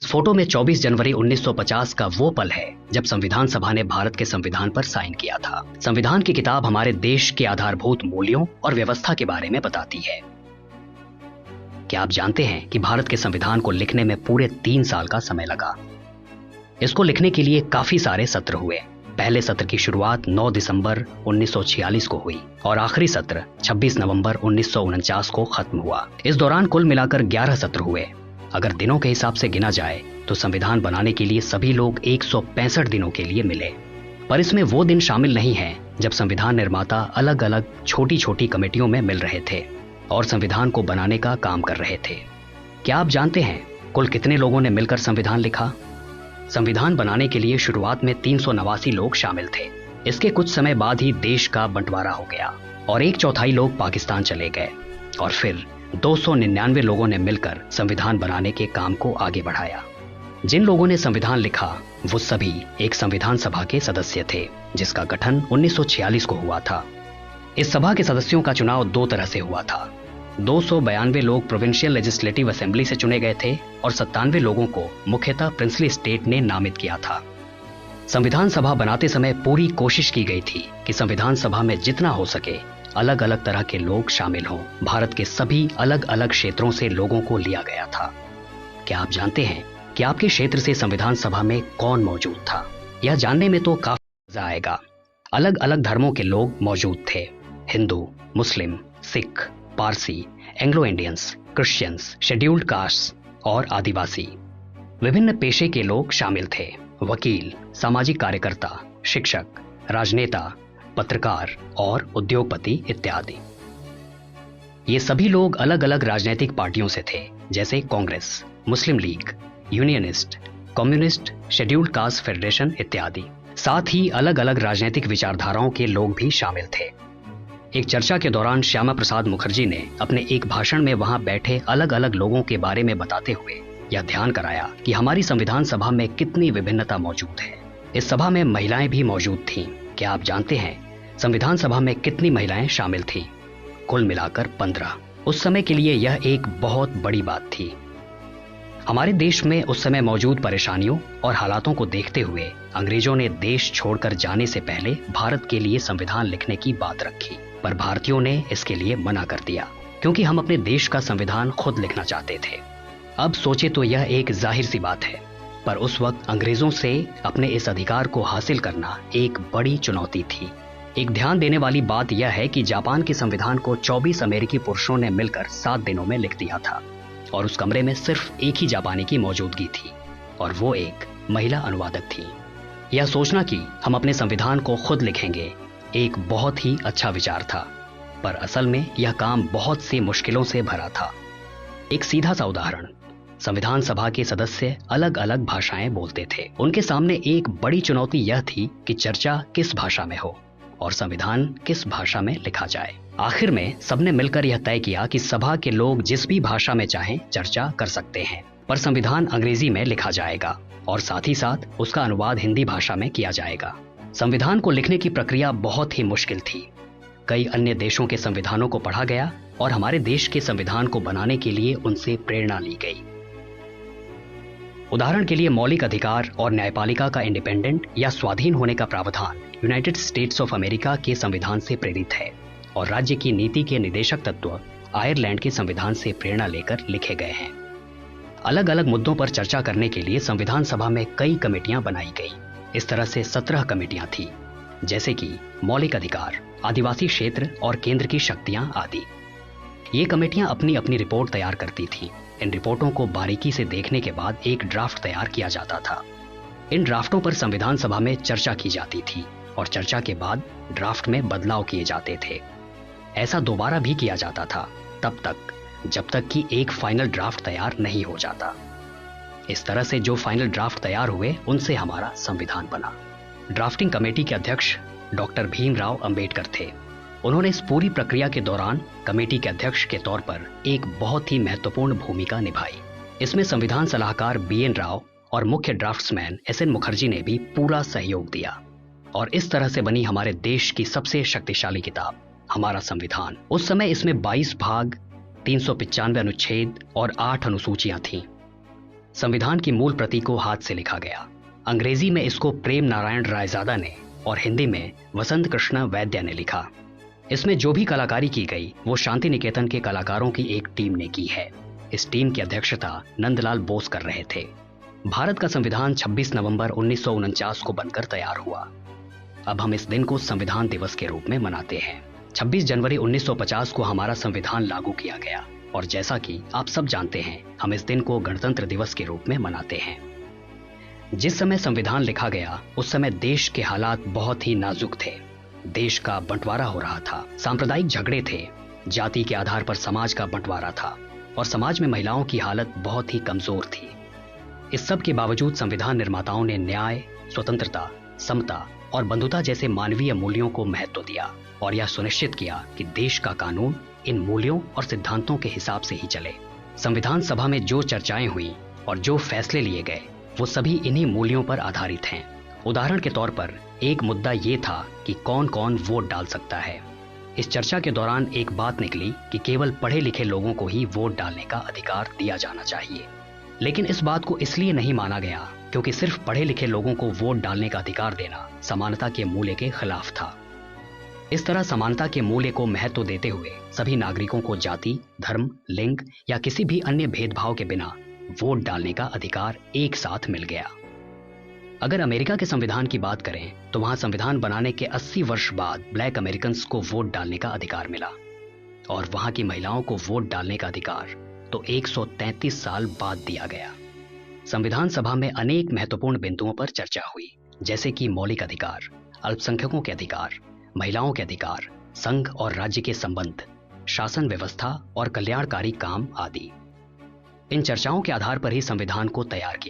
Photo में 24 जनवरी 1950 का वो पल है जब संविधान सभा ने भारत के संविधान पर साइन किया था। संविधान की किताब हमारे देश के आधारभूत मूल्यों और व्यवस्था के बारे में बताती है। क्या आप जानते हैं कि भारत के संविधान को लिखने में पूरे 3 साल का समय लगा। इसको लिखने के लिए काफी सारे सत्र हुए। पहले सत्र की शुरुआत 9 दिसंबर 1946 को हुई और आखिरी सत्र 26 नवंबर 1949 को खत्म हुआ। इस दौरान कुल मिलाकर 11 सत्र हुए। अगर दिनों के हिसाब से गिना जाए तो संविधान बनाने के लिए सभी लोग 165 दिनों के लिए मिले। पर इसमें वो दिन शामिल नहीं है जब संविधान निर्माता अलग अलग छोटी छोटी कमेटियों में मिल रहे थे और संविधान को बनाने का काम कर रहे थे। क्या आप जानते हैं कुल कितने लोगों ने मिलकर संविधान लिखा? संविधान बनाने के लिए शुरुआत में 389 लोग शामिल थे। इसके कुछ समय बाद ही देश का बंटवारा हो गया और 1/4 लोग पाकिस्तान चले गए और फिर 299 लोगों ने मिलकर संविधान बनाने के काम को आगे बढ़ाया। जिन लोगों ने संविधान लिखा वो सभी एक संविधान सभा के सदस्य थे जिसका गठन 1946 को हुआ था। इस सभा के सदस्यों का चुनाव 2 तरह से हुआ था। 292 लोग प्रोविंशियल लेजिस्लेटिव असेंबली से चुने गए थे और 97 लोगों को मुख्यतः प्रिंसली स्टेट ने नामित किया था। संविधान सभा बनाते समय पूरी कोशिश की गई थी कि संविधान सभा में जितना हो सके अलग अलग तरह के लोग शामिल हों। भारत के सभी अलग अलग क्षेत्रों से लोगों को लिया गया था। क्या आप जानते हैं कि आपके क्षेत्र से संविधान सभा में कौन मौजूद था? यह जानने में तो काफी मजा आएगा। अलग अलग धर्मों के लोग मौजूद थे। Hindu, Muslim, Sikh, Parsi, Anglo Indians, Christians, scheduled caste और आदिवासी। विभिन्न पेशे के लोग शामिल थे। वकील, सामाजिक कार्यकर्ता, शिक्षक, राजनेता, पत्रकार और उद्योगपति इत्यादि। ये सभी लोग अलग अलग राजनीतिक पार्टियों से थे जैसे Congress, Muslim League, unionist, communist, scheduled caste federation इत्यादि। साथ ही अलग अलग राजनीतिक विचारधाराओं के लोग भी शामिल थे। एक चर्चा के दौरान श्यामा प्रसाद मुखर्जी ने अपने एक भाषण में वहां बैठे अलग अलग लोगों के बारे में बताते हुए यह ध्यान कराया कि हमारी संविधान सभा में कितनी विभिन्नता मौजूद है। इस सभा में महिलाएं भी मौजूद थीं। क्या आप जानते हैं संविधान सभा में कितनी महिलाएं शामिल थीं? कुल मिलाकर 15। उस समय के लिए यह एक बहुत बड़ी बात थी। हमारे देश में उस समय मौजूद परेशानियों और हालातों को देखते हुए अंग्रेजों ने देश छोड़कर जाने से पहले भारत के लिए संविधान लिखने की बात रखी, पर भारतीयों ने इसके लिए मना कर दिया क्योंकि हम अपने देश का संविधान खुद लिखना चाहते थे। अब सोचे तो यह एक जाहिर सी बात है, पर उस वक्त अंग्रेजों से अपने इस अधिकार को हासिल करना एक बड़ी चुनौती थी। एक ध्यान देने वाली बात यह है कि जापान के संविधान को 24 अमेरिकी पुरुषों ने मिलकर 7 दिनों में लिख दिया था और उस कमरे में सिर्फ एक ही जापानी की मौजूदगी थी और वो एक महिला अनुवादक थी। यह सोचना कि हम अपने संविधान को खुद लिखेंगे एक बहुत ही अच्छा विचार था, पर असल में यह काम बहुत सी मुश्किलों से भरा था। एक सीधा सा उदाहरण, संविधान सभा के सदस्य अलग अलग भाषाएं बोलते थे। उनके सामने एक बड़ी चुनौती यह थी कि चर्चा किस भाषा में हो और संविधान किस भाषा में लिखा जाए। आखिर में सबने मिलकर यह तय किया कि सभा के लोग जिस भी भाषा में चाहें चर्चा कर सकते हैं, पर संविधान अंग्रेजी में लिखा जाएगा और साथ ही साथ उसका अनुवाद हिंदी भाषा में किया जाएगा। संविधान को लिखने की प्रक्रिया बहुत ही मुश्किल थी। कई अन्य देशों के संविधानों को पढ़ा गया और हमारे देश के संविधान को बनाने के लिए उनसे प्रेरणा ली गई। उदाहरण के लिए मौलिक अधिकार और न्यायपालिका का इंडिपेंडेंट या स्वाधीन होने का प्रावधान यूनाइटेड स्टेट्स ऑफ अमेरिका के संविधान से प्रेरित है और राज्य की नीति के निदेशक तत्व आयरलैंड के संविधान से प्रेरणा लेकर लिखे गए हैं। अलग अलग मुद्दों पर चर्चा करने के लिए संविधान सभा में कई कमेटियां बनाई गई। इस तरह से 17 कमेटियां थी, जैसे कि मौलिक अधिकार, आदिवासी क्षेत्र और केंद्र की शक्तियां आदि। ये कमेटियां अपनी अपनी रिपोर्ट तैयार करती थीं। इन रिपोर्टों को बारीकी से देखने के बाद एक ड्राफ्ट तैयार किया जाता था। इन ड्राफ्टों पर संविधान सभा में चर्चा की जाती थी और चर्चा के बाद ड्राफ्ट में बदलाव किए जाते थे। ऐसा दोबारा भी किया जाता था तब तक जब तक कि एक फाइनल ड्राफ्ट तैयार नहीं हो जाता। इस तरह से जो फाइनल ड्राफ्ट तैयार हुए उनसे हमारा संविधान बना। ड्राफ्टिंग कमेटी के अध्यक्ष डॉक्टर भीमराव अंबेडकर थे। उन्होंने इस पूरी प्रक्रिया के दौरान कमेटी के अध्यक्ष के तौर पर एक बहुत ही महत्वपूर्ण भूमिका निभाई। इसमें संविधान सलाहकार BN राव और मुख्य ड्राफ्ट्समैन SN मुखर्जी ने भी पूरा सहयोग दिया और इस तरह से बनी हमारे देश की सबसे शक्तिशाली किताब हमारा संविधान। उस समय इसमें 22 भाग, 395 अनुच्छेद और 8 अनुसूचियां थीं। संविधान की मूल प्रति को हाथ से लिखा गया। अंग्रेजी में इसको प्रेम नारायण रायजादा ने और हिंदी में वसंत कृष्ण वैद्य ने लिखा। इसमें जो भी कलाकारी की गई वो शांति निकेतन के कलाकारों की एक टीम ने की है। इस टीम की अध्यक्षता नंदलाल बोस कर रहे थे। भारत का संविधान 26 नवंबर 1949 को बनकर तैयार हुआ। अब हम इस दिन को संविधान दिवस के रूप में मनाते हैं। 26 जनवरी 1950 को हमारा संविधान लागू किया गया और जैसा कि आप सब जानते हैं, हम इस दिन को गणतंत्र दिवस के रूप में मनाते हैं। जिस समय संविधान लिखा गया उस समय देश के हालात बहुत ही नाजुक थे। देश का बंटवारा हो रहा था, सांप्रदायिक झगड़े थे, जाति के आधार पर समाज का बंटवारा था और समाज में महिलाओं की हालत बहुत ही कमजोर थी। इस सब के बावजूद संविधान निर्माताओं ने न्याय, स्वतंत्रता, समता और बंधुता जैसे मानवीय मूल्यों को महत्व दिया और यह सुनिश्चित किया कि देश का कानून इन मूल्यों और सिद्धांतों के हिसाब से ही चले। संविधान सभा में जो चर्चाएं हुई और जो फैसले लिए गए वो सभी इन्हीं मूल्यों पर आधारित हैं। उदाहरण के तौर पर एक मुद्दा ये था कि कौन कौन वोट डाल सकता है। इस चर्चा के दौरान एक बात निकली कि केवल पढ़े लिखे लोगों को ही वोट डालने का अधिकार दिया जाना चाहिए। लेकिन इस बात को इसलिए नहीं माना गया क्योंकि सिर्फ पढ़े लिखे लोगों को वोट डालने का अधिकार देना समानता के मूल्य के खिलाफ था। इस तरह समानता के मूल्य को महत्व देते हुए सभी नागरिकों को जाति, धर्म, लिंग या किसी भी अन्य भेदभाव के बिना वोट डालने का अधिकार एक साथ मिल गया। अगर अमेरिका के संविधान की बात करें तो वहां संविधान बनाने के 80 वर्ष बाद ब्लैक अमेरिकन्स को वोट डालने का अधिकार मिला और वहां की महिलाओं को वोट डालने का अधिकार तो 133 साल बाद दिया गया। संविधान सभा में अनेक महत्वपूर्ण बिंदुओं पर चर्चा हुई, जैसे कि मौलिक अधिकार, अल्पसंख्यकों के अधिकार, महिलाओं के अधिकार, संघ और राज्य के संबंध, शासन व्यवस्था और कल्याणकारी काम आदि। इन चर्चाओं के आधार पर ही संविधान को तैयार किया